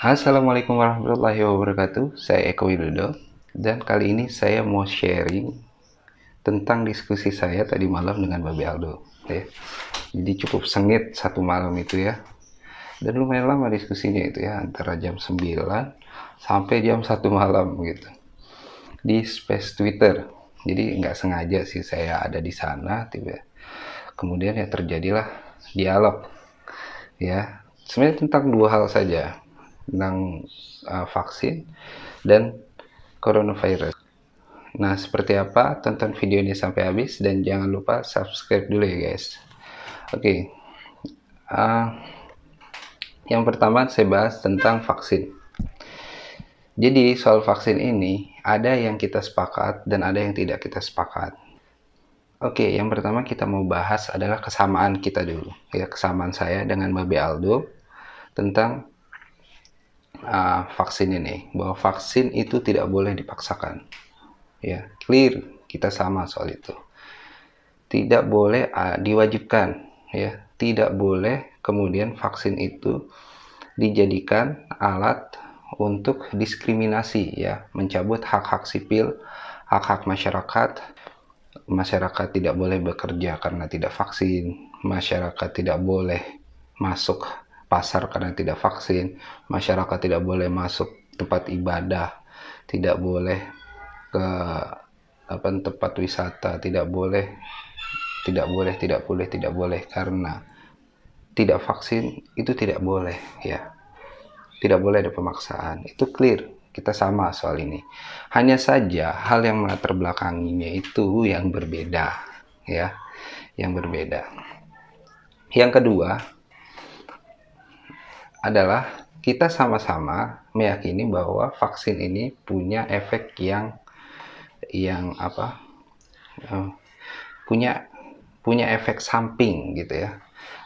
Assalamualaikum warahmatullahi wabarakatuh. Saya Eko Widodo dan kali ini saya mau sharing tentang diskusi saya tadi malam dengan Babe Aldo ya. Jadi cukup sengit satu malam itu ya. Dan lumayan lama diskusinya itu ya, antara jam 9 sampai jam 1 malam gitu. Di space Twitter. Jadi nggak sengaja sih saya ada di sana tiba. Kemudian ya terjadilah dialog ya. Sebenarnya tentang dua hal saja, tentang vaksin dan coronavirus. Nah, seperti apa? Tonton video ini sampai habis dan jangan lupa subscribe dulu ya guys. Oke, yang pertama saya bahas tentang vaksin. Jadi soal vaksin ini ada yang kita sepakat dan ada yang tidak kita sepakat. Oke, yang pertama kita mau bahas adalah kesamaan kita dulu. Ya, kesamaan saya dengan Babe Aldo tentang vaksin ini, bahwa vaksin itu tidak boleh dipaksakan. Ya, clear, kita sama soal itu. Tidak boleh diwajibkan, ya, tidak boleh kemudian vaksin itu dijadikan alat untuk diskriminasi, ya, mencabut hak-hak sipil, hak-hak masyarakat. Masyarakat tidak boleh bekerja karena tidak vaksin, masyarakat tidak boleh masuk pasar karena tidak vaksin, masyarakat tidak boleh masuk tempat ibadah, tidak boleh ke tempat wisata, tidak boleh karena tidak vaksin. Itu tidak boleh ya, tidak boleh ada pemaksaan. Itu clear, kita sama soal ini. Hanya saja hal yang melatar belakanginya itu yang berbeda ya, yang berbeda. Yang kedua adalah kita sama-sama meyakini bahwa vaksin ini punya efek yang punya efek samping gitu ya,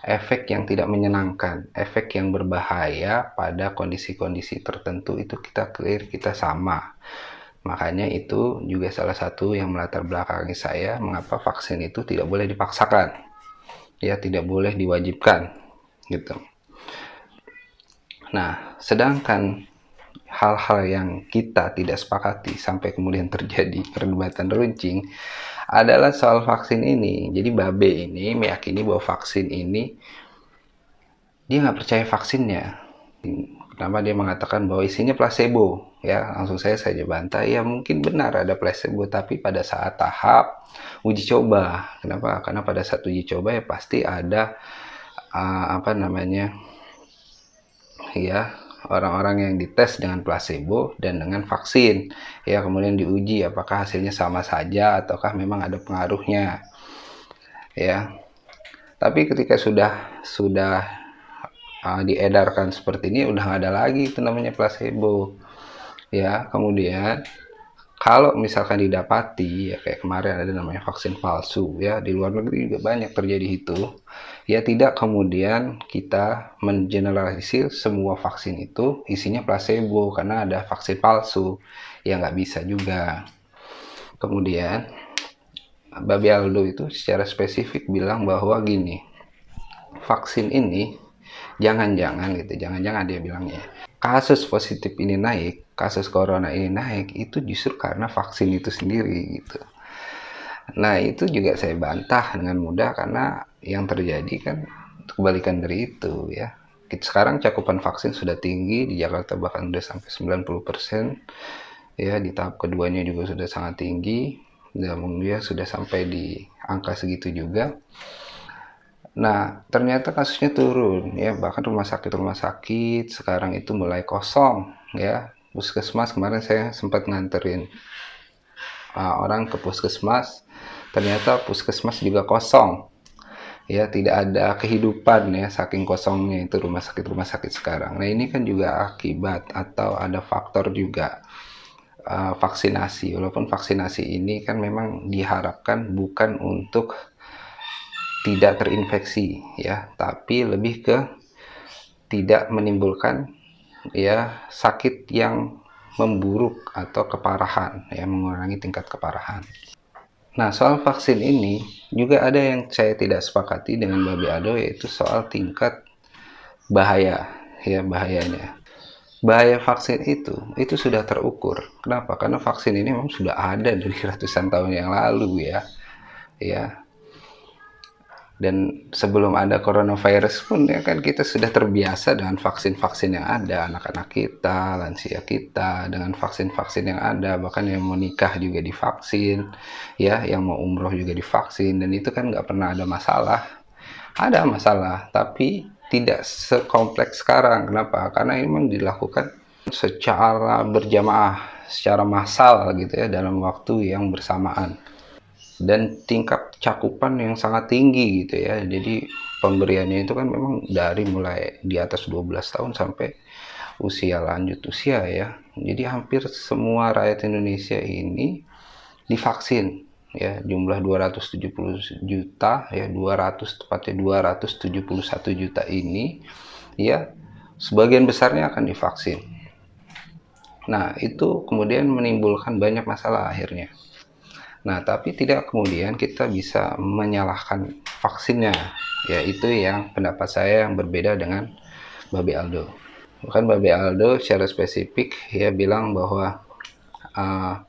efek yang tidak menyenangkan, efek yang berbahaya pada kondisi-kondisi tertentu. Itu kita clear, kita sama. Makanya itu juga salah satu yang melatar belakangi saya mengapa vaksin itu tidak boleh dipaksakan, ya, tidak boleh diwajibkan gitu. Nah, sedangkan hal-hal yang kita tidak sepakati sampai kemudian terjadi perdebatan runcing adalah soal vaksin ini. Jadi Babe ini meyakini bahwa vaksin ini, dia nggak percaya vaksinnya. Kenapa dia mengatakan bahwa isinya placebo? Ya, langsung saya saja bantah, ya mungkin benar ada placebo, tapi pada saat tahap uji coba. Kenapa? Karena pada saat uji coba ya pasti ada ya, orang-orang yang dites dengan placebo dan dengan vaksin ya, kemudian diuji apakah hasilnya sama saja ataukah memang ada pengaruhnya ya. Tapi ketika sudah diedarkan seperti ini, udah nggak ada lagi itu namanya placebo ya. Kemudian kalau misalkan didapati ya kayak kemarin ada namanya vaksin palsu ya, di luar negeri juga banyak terjadi itu ya, tidak kemudian kita mengeneralisir semua vaksin itu isinya placebo karena ada vaksin palsu, ya nggak bisa juga. Kemudian Babe Aldo itu secara spesifik bilang bahwa gini, vaksin ini jangan-jangan dia bilangnya kasus positif ini naik, kasus corona ini naik, itu justru karena vaksin itu sendiri gitu. Nah, itu juga saya bantah dengan mudah karena yang terjadi kan kebalikan dari itu ya. Sekarang cakupan vaksin sudah tinggi di Jakarta, bahkan sudah sampai 90% ya, di tahap keduanya juga sudah sangat tinggi dan ya sudah sampai di angka segitu juga. Nah, ternyata kasusnya turun ya, bahkan rumah sakit sekarang itu mulai kosong ya. Puskesmas, kemarin saya sempat nganterin orang ke puskesmas, ternyata puskesmas juga kosong ya, tidak ada kehidupan ya, saking kosongnya itu rumah sakit sekarang. Nah, ini kan juga akibat atau ada faktor juga vaksinasi. Walaupun vaksinasi ini kan memang diharapkan bukan untuk tidak terinfeksi ya, tapi lebih ke tidak menimbulkan ya sakit yang memburuk atau keparahan ya, mengurangi tingkat keparahan. Nah, soal vaksin ini juga ada yang saya tidak sepakati dengan Babe Aldo, yaitu soal tingkat bahaya ya, bahayanya. Bahaya vaksin itu sudah terukur. Kenapa? Karena vaksin ini memang sudah ada dari ratusan tahun yang lalu ya. Ya, dan sebelum ada coronavirus pun ya kan kita sudah terbiasa dengan vaksin-vaksin yang ada, anak-anak kita, lansia kita dengan vaksin-vaksin yang ada, bahkan yang mau nikah juga divaksin, ya, yang mau umroh juga divaksin, dan itu kan nggak pernah ada masalah. Ada masalah, tapi tidak sekompleks sekarang. Kenapa? Karena ini memang dilakukan secara berjamaah, secara massal gitu ya, dalam waktu yang bersamaan. Dan tingkat cakupan yang sangat tinggi gitu ya. Jadi pemberiannya itu kan memang dari mulai di atas 12 tahun sampai usia lanjut usia ya. Jadi hampir semua rakyat Indonesia ini divaksin ya, jumlah 270 juta ya, 200 tepatnya 271 juta ini ya, sebagian besarnya akan divaksin. Nah, itu kemudian menimbulkan banyak masalah akhirnya. Nah, tapi tidak kemudian kita bisa menyalahkan vaksinnya. Ya, itu yang pendapat saya yang berbeda dengan Babe Aldo. Bahkan Babe Aldo secara spesifik ya bilang bahwa uh,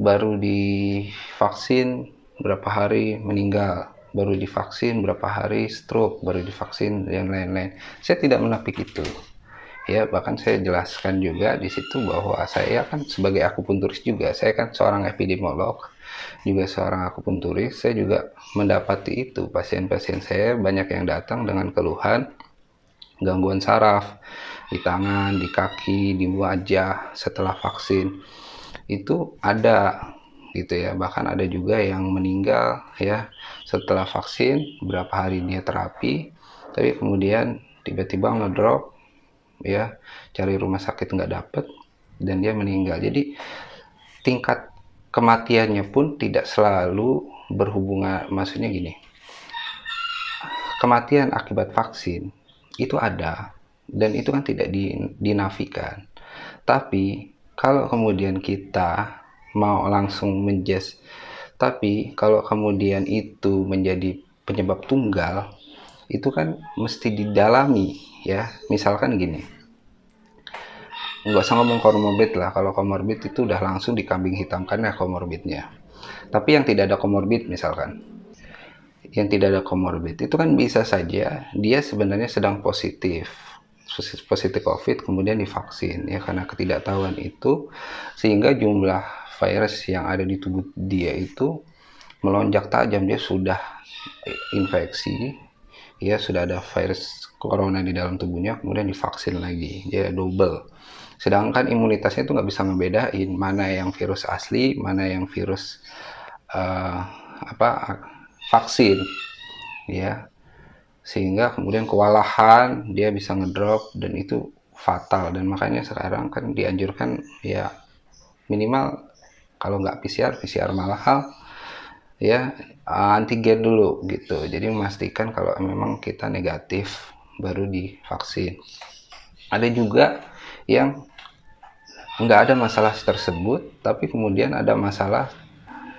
baru divaksin berapa hari meninggal, baru divaksin berapa hari stroke, baru divaksin dan lain-lain. Saya tidak menapik itu. Ya, bahkan saya jelaskan juga di situ bahwa saya kan sebagai akupunturis juga, saya kan seorang epidemiolog, juga seorang akupunturis, saya juga mendapati itu. Pasien-pasien saya banyak yang datang dengan keluhan gangguan saraf di tangan, di kaki, di wajah setelah vaksin. Itu ada gitu ya. Bahkan ada juga yang meninggal ya setelah vaksin, berapa hari dia terapi, tapi kemudian tiba-tiba ngedrop ya, cari rumah sakit nggak dapet dan dia meninggal. Jadi tingkat kematiannya pun tidak selalu berhubungan, maksudnya gini, kematian akibat vaksin itu ada dan itu kan tidak dinafikan. Tapi kalau kemudian kita mau langsung menjudge, tapi kalau kemudian itu menjadi penyebab tunggal, itu kan mesti didalami ya. Misalkan gini, nggak usah ngomong komorbid lah, kalau komorbid itu udah langsung dikambing hitamkan ya komorbidnya. Tapi yang tidak ada komorbid misalkan, yang tidak ada komorbid itu kan bisa saja dia sebenarnya sedang positif COVID kemudian divaksin ya, karena ketidaktahuan itu sehingga jumlah virus yang ada di tubuh dia itu melonjak tajam, dia sudah infeksi ya, sudah ada virus corona di dalam tubuhnya, kemudian divaksin lagi ya, double. Sedangkan imunitasnya itu nggak bisa ngebedain mana yang virus asli, mana yang virus uh, apa vaksin ya, sehingga kemudian kewalahan dia bisa ngedrop dan itu fatal. Dan makanya sekarang kan dianjurkan ya minimal kalau nggak PCR mahal ya, antigen dulu gitu, jadi memastikan kalau memang kita negatif baru divaksin. Ada juga yang nggak ada masalah tersebut tapi kemudian ada masalah,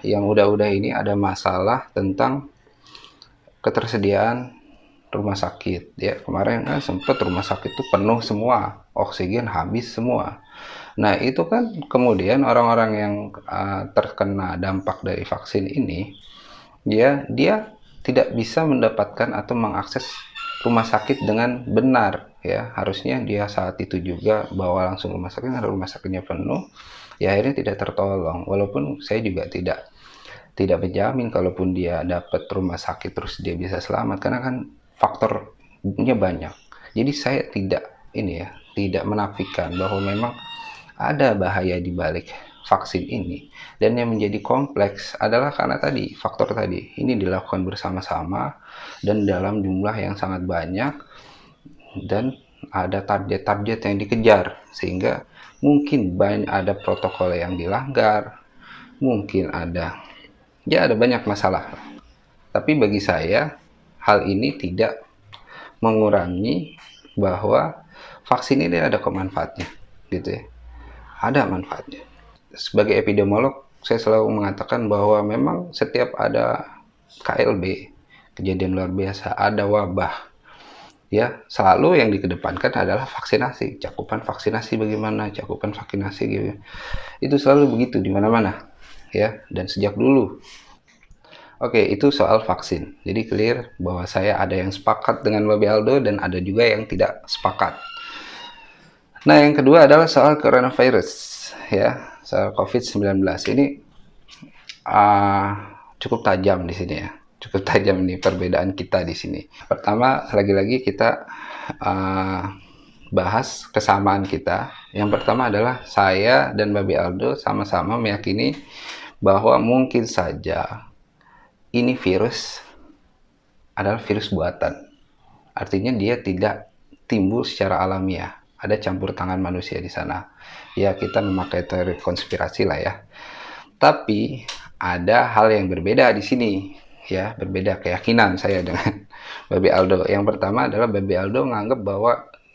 yang udah-udah ini ada masalah tentang ketersediaan rumah sakit ya. Kemarin kan sempat rumah sakit itu penuh semua, oksigen habis semua. Nah itu kan kemudian orang-orang yang terkena dampak dari vaksin ini dia tidak bisa mendapatkan atau mengakses rumah sakit dengan benar ya. Harusnya dia saat itu juga bawa langsung rumah sakit, karena rumah sakitnya penuh ya, akhirnya tidak tertolong. Walaupun saya juga tidak menjamin kalaupun dia dapat rumah sakit terus dia bisa selamat, karena kan faktornya banyak. Jadi saya tidak menafikan bahwa memang ada bahaya di balik vaksin ini, dan yang menjadi kompleks adalah karena tadi faktor tadi ini dilakukan bersama-sama dan dalam jumlah yang sangat banyak, dan ada target-target yang dikejar sehingga mungkin ada protokol yang dilanggar, mungkin ada banyak masalah. Tapi bagi saya hal ini tidak mengurangi bahwa vaksin ini ada kemanfaatnya gitu ya, ada manfaatnya. Sebagai epidemiolog saya selalu mengatakan bahwa memang setiap ada KLB, kejadian luar biasa, ada wabah, ya selalu yang dikedepankan adalah vaksinasi, cakupan vaksinasi bagaimana, cakupan vaksinasi gitu. Itu selalu begitu di mana-mana ya, dan sejak dulu. Oke, itu soal vaksin. Jadi clear bahwa saya ada yang sepakat dengan Babi Aldo dan ada juga yang tidak sepakat. Nah, yang kedua adalah soal coronavirus ya, soal COVID-19. Ini uh, cukup tajam di sini ya. Cukup tajam nih perbedaan kita di sini. Pertama, lagi-lagi kita uh, bahas kesamaan kita. Yang pertama adalah saya dan Babi Aldo sama-sama meyakini bahwa mungkin saja ini virus adalah virus buatan. Artinya dia tidak timbul secara alamiah. Ada campur tangan manusia di sana. Ya, kita memakai teori konspirasi lah ya. Tapi ada hal yang berbeda di sini. Ya, berbeda keyakinan saya dengan Babi Aldo. Yang pertama adalah Babi Aldo menganggap bahwa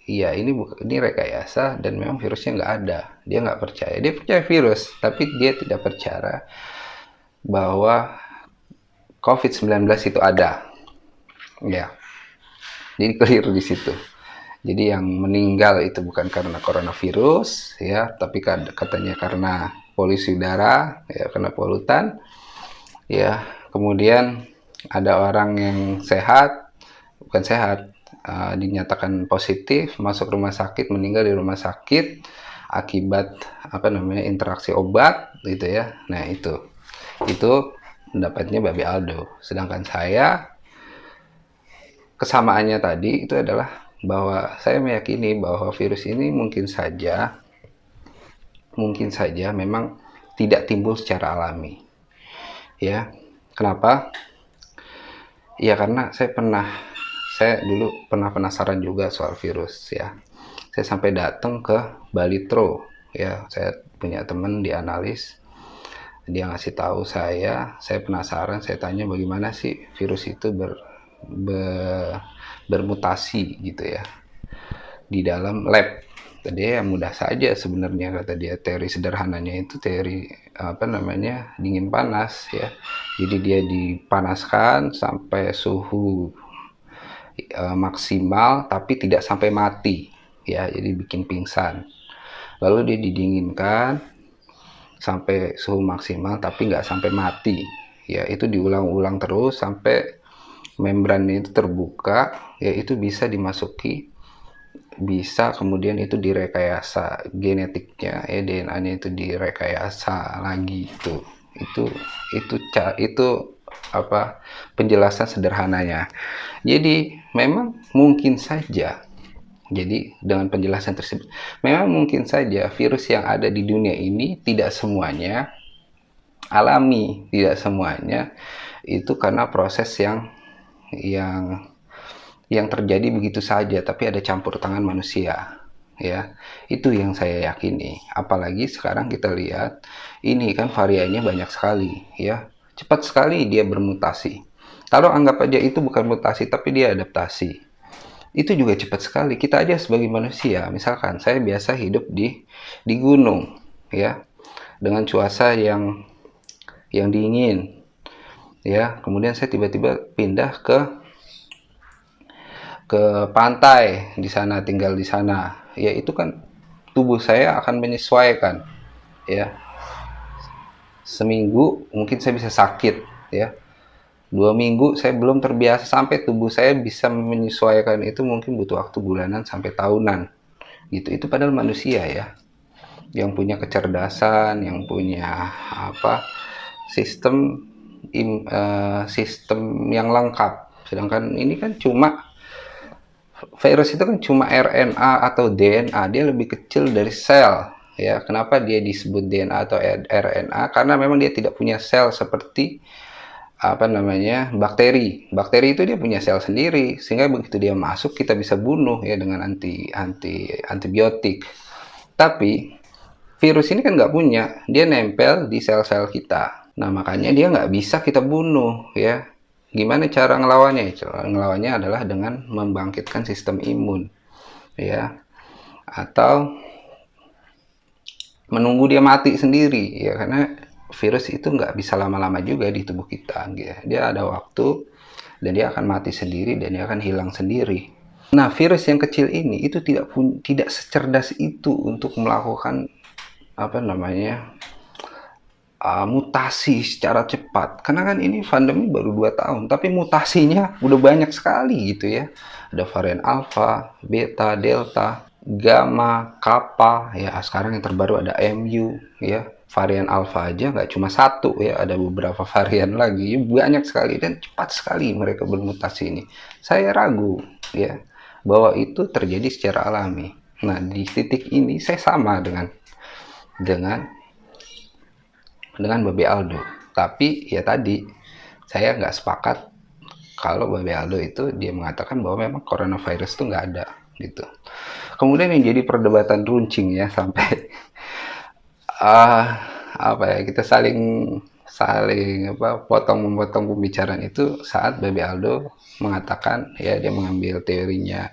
iya ini rekayasa dan memang virusnya nggak ada. Dia nggak percaya. Dia percaya virus, tapi dia tidak percaya bahwa COVID-19 itu ada. Ya, jadi clear di situ. Jadi yang meninggal itu bukan karena coronavirus, ya, tapi katanya karena polusi udara, ya, karena polutan. Ya, kemudian ada orang yang sehat, bukan sehat, dinyatakan positif, masuk rumah sakit, meninggal di rumah sakit akibat interaksi obat, gitu ya. Nah itu pendapatnya Babi Aldo. Sedangkan saya, kesamaannya tadi itu adalah bahwa saya meyakini bahwa virus ini mungkin saja memang tidak timbul secara alami. Ya, kenapa? Ya karena saya dulu pernah penasaran juga soal virus ya. Saya sampai datang ke Balitro ya. Saya punya teman di analis, dia ngasih tahu saya penasaran, saya tanya bagaimana sih virus itu bermutasi gitu ya di dalam lab. Tadi ya mudah saja sebenarnya, kata dia. Teori sederhananya itu teori dingin panas ya. Jadi dia dipanaskan sampai suhu maksimal tapi tidak sampai mati ya, jadi bikin pingsan. Lalu dia didinginkan sampai suhu maksimal tapi nggak sampai mati ya. Itu diulang-ulang terus sampai membrannya itu terbuka ya. Itu bisa dimasuki, bisa kemudian itu direkayasa genetiknya ya, DNA-nya itu direkayasa lagi. Itu apa penjelasan sederhananya. Jadi memang mungkin saja, jadi dengan penjelasan tersebut memang mungkin saja virus yang ada di dunia ini tidak semuanya alami, tidak semuanya itu karena proses yang terjadi begitu saja, tapi ada campur tangan manusia ya. Itu yang saya yakini. Apalagi sekarang kita lihat ini kan variannya banyak sekali ya, cepat sekali dia bermutasi. Kalau anggap aja itu bukan mutasi tapi dia adaptasi, itu juga cepat sekali. Kita aja sebagai manusia, misalkan saya biasa hidup di gunung ya, dengan cuaca yang dingin ya, kemudian saya tiba-tiba pindah ke pantai, di sana tinggal di sana ya. Itu kan tubuh saya akan menyesuaikan ya. Seminggu mungkin saya bisa sakit ya, 2 minggu saya belum terbiasa, sampai tubuh saya bisa menyesuaikan itu mungkin butuh waktu bulanan sampai tahunan gitu. Itu padahal manusia ya, yang punya kecerdasan, yang punya sistem sistem yang lengkap. Sedangkan ini kan cuma virus itu kan cuma RNA atau DNA, dia lebih kecil dari sel ya. Kenapa dia disebut DNA atau RNA? Karena memang dia tidak punya sel seperti bakteri. Bakteri itu dia punya sel sendiri, sehingga begitu dia masuk kita bisa bunuh ya dengan antibiotik. Tapi virus ini kan nggak punya, dia nempel di sel-sel kita. Nah makanya dia nggak bisa kita bunuh ya. Gimana cara ngelawannya? Cara ngelawannya adalah dengan membangkitkan sistem imun ya, atau menunggu dia mati sendiri ya, karena virus itu nggak bisa lama-lama juga di tubuh kita gitu. Dia ada waktu dan dia akan mati sendiri dan dia akan hilang sendiri. Nah, virus yang kecil ini itu tidak secerdas itu untuk melakukan apa namanya mutasi secara cepat. Karena kan ini pandemi baru 2 tahun, tapi mutasinya udah banyak sekali gitu ya. Ada varian Alpha, Beta, Delta, Gamma, Kappa, ya sekarang yang terbaru ada MU, ya. Varian Alpha aja nggak cuma satu ya, ada beberapa varian lagi, banyak sekali dan cepat sekali mereka bermutasi ini. Saya ragu ya bahwa itu terjadi secara alami. Nah, di titik ini saya sama dengan Babe Aldo. Tapi ya tadi saya nggak sepakat kalau Babe Aldo itu dia mengatakan bahwa memang coronavirus itu nggak ada gitu. Kemudian yang jadi perdebatan runcing ya sampai uh, apa ya kita saling saling apa potong memotong pembicaraan itu saat Babe Aldo mengatakan ya dia mengambil teorinya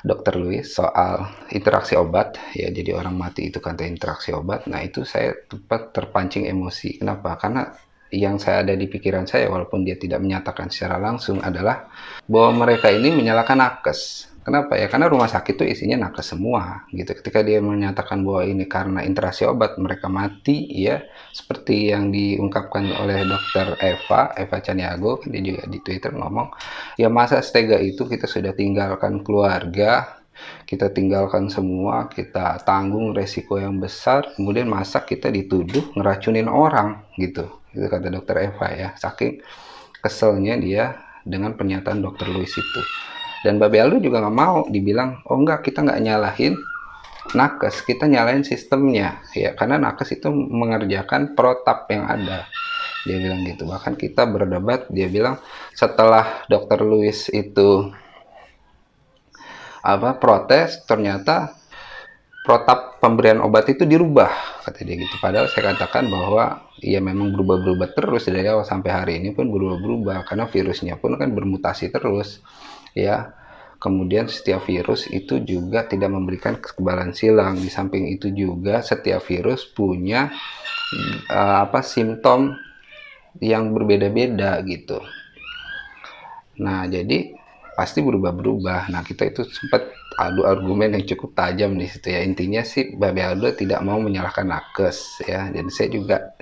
Dr. Lewis soal interaksi obat ya, jadi orang mati itu kan interaksi obat. Nah itu saya tepat terpancing emosi. Kenapa? Karena yang saya ada di pikiran saya walaupun dia tidak menyatakan secara langsung adalah bahwa mereka ini menyalahkan nakes. Kenapa ya? Karena rumah sakit itu isinya nakes semua gitu. Ketika dia menyatakan bahwa ini karena interaksi obat mereka mati ya, seperti yang diungkapkan oleh dokter Eva Caniago, dia juga di Twitter ngomong, ya masa setega itu kita sudah tinggalkan keluarga, kita tinggalkan semua, kita tanggung resiko yang besar, kemudian masa kita dituduh ngeracunin orang gitu. Itu kata dokter Eva ya, saking keselnya dia dengan pernyataan dokter Louis itu. Dan Babe Aldo juga nggak mau dibilang, oh enggak kita nggak nyalahin nakes, kita nyalahin sistemnya ya, karena nakes itu mengerjakan protap yang ada, dia bilang gitu. Bahkan kita berdebat, dia bilang setelah dokter Louis itu protes, ternyata protap pemberian obat itu dirubah, kata dia gitu. Padahal saya katakan bahwa ya memang berubah-berubah terus dari awal sampai hari ini pun berubah-berubah karena virusnya pun kan bermutasi terus ya. Kemudian setiap virus itu juga tidak memberikan kekebalan silang. Di samping itu juga setiap virus punya simptom yang berbeda-beda gitu. Nah, jadi pasti berubah-berubah. Nah, kita itu sempat adu argumen yang cukup tajam di situ ya. Intinya sih Babe Aldo tidak mau menyalahkan nakes ya. Dan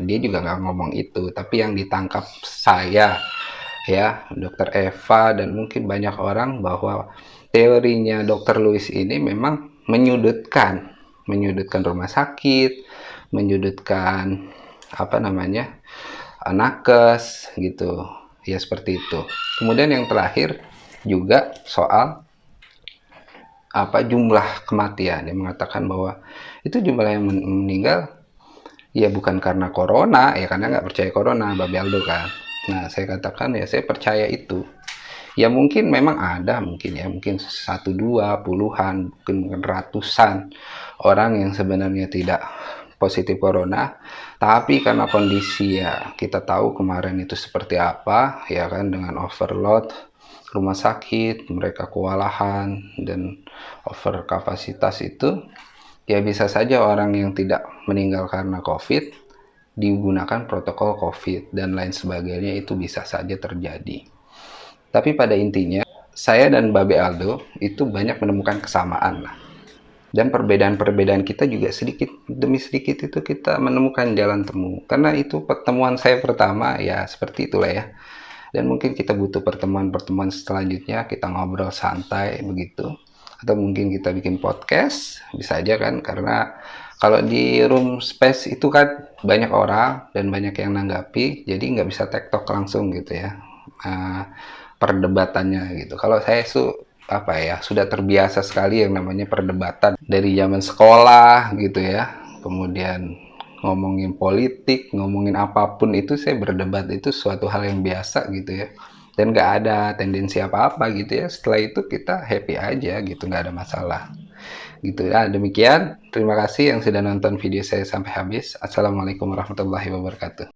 dia juga nggak ngomong itu. Tapi yang ditangkap saya ya, Dokter Eva dan mungkin banyak orang bahwa teorinya Dokter Louis ini memang menyudutkan rumah sakit, menyudutkan nakes gitu ya, seperti itu. Kemudian yang terakhir juga soal jumlah kematian, dia mengatakan bahwa itu jumlah yang meninggal ya bukan karena corona ya, karena nggak percaya corona Babe Aldo kan. Nah saya katakan ya saya percaya itu ya, mungkin memang ada, mungkin satu dua puluhan mungkin ratusan orang yang sebenarnya tidak positif corona, tapi karena kondisi ya kita tahu kemarin itu seperti apa ya kan, dengan overload rumah sakit, mereka kewalahan dan over kapasitas itu ya, bisa saja orang yang tidak meninggal karena COVID digunakan protokol COVID dan lain sebagainya, itu bisa saja terjadi. Tapi pada intinya saya dan Babe Aldo itu banyak menemukan kesamaan lah. Dan perbedaan-perbedaan kita juga sedikit demi sedikit itu kita menemukan jalan temu. Karena itu pertemuan saya pertama ya, seperti itulah ya. Dan mungkin kita butuh pertemuan-pertemuan selanjutnya, kita ngobrol santai begitu. Atau mungkin kita bikin podcast, bisa aja kan. Karena kalau di room space itu kan banyak orang dan banyak yang nanggapi, jadi nggak bisa tektok langsung gitu ya. Perdebatannya gitu. Kalau saya sudah terbiasa sekali yang namanya perdebatan dari zaman sekolah gitu ya. Kemudian ngomongin politik, ngomongin apapun itu saya berdebat itu suatu hal yang biasa gitu ya. Dan nggak ada tendensi apa-apa gitu ya. Setelah itu kita happy aja gitu, nggak ada masalah. Gitu ya. Demikian, terima kasih yang sudah nonton video saya sampai habis. Assalamualaikum warahmatullahi wabarakatuh.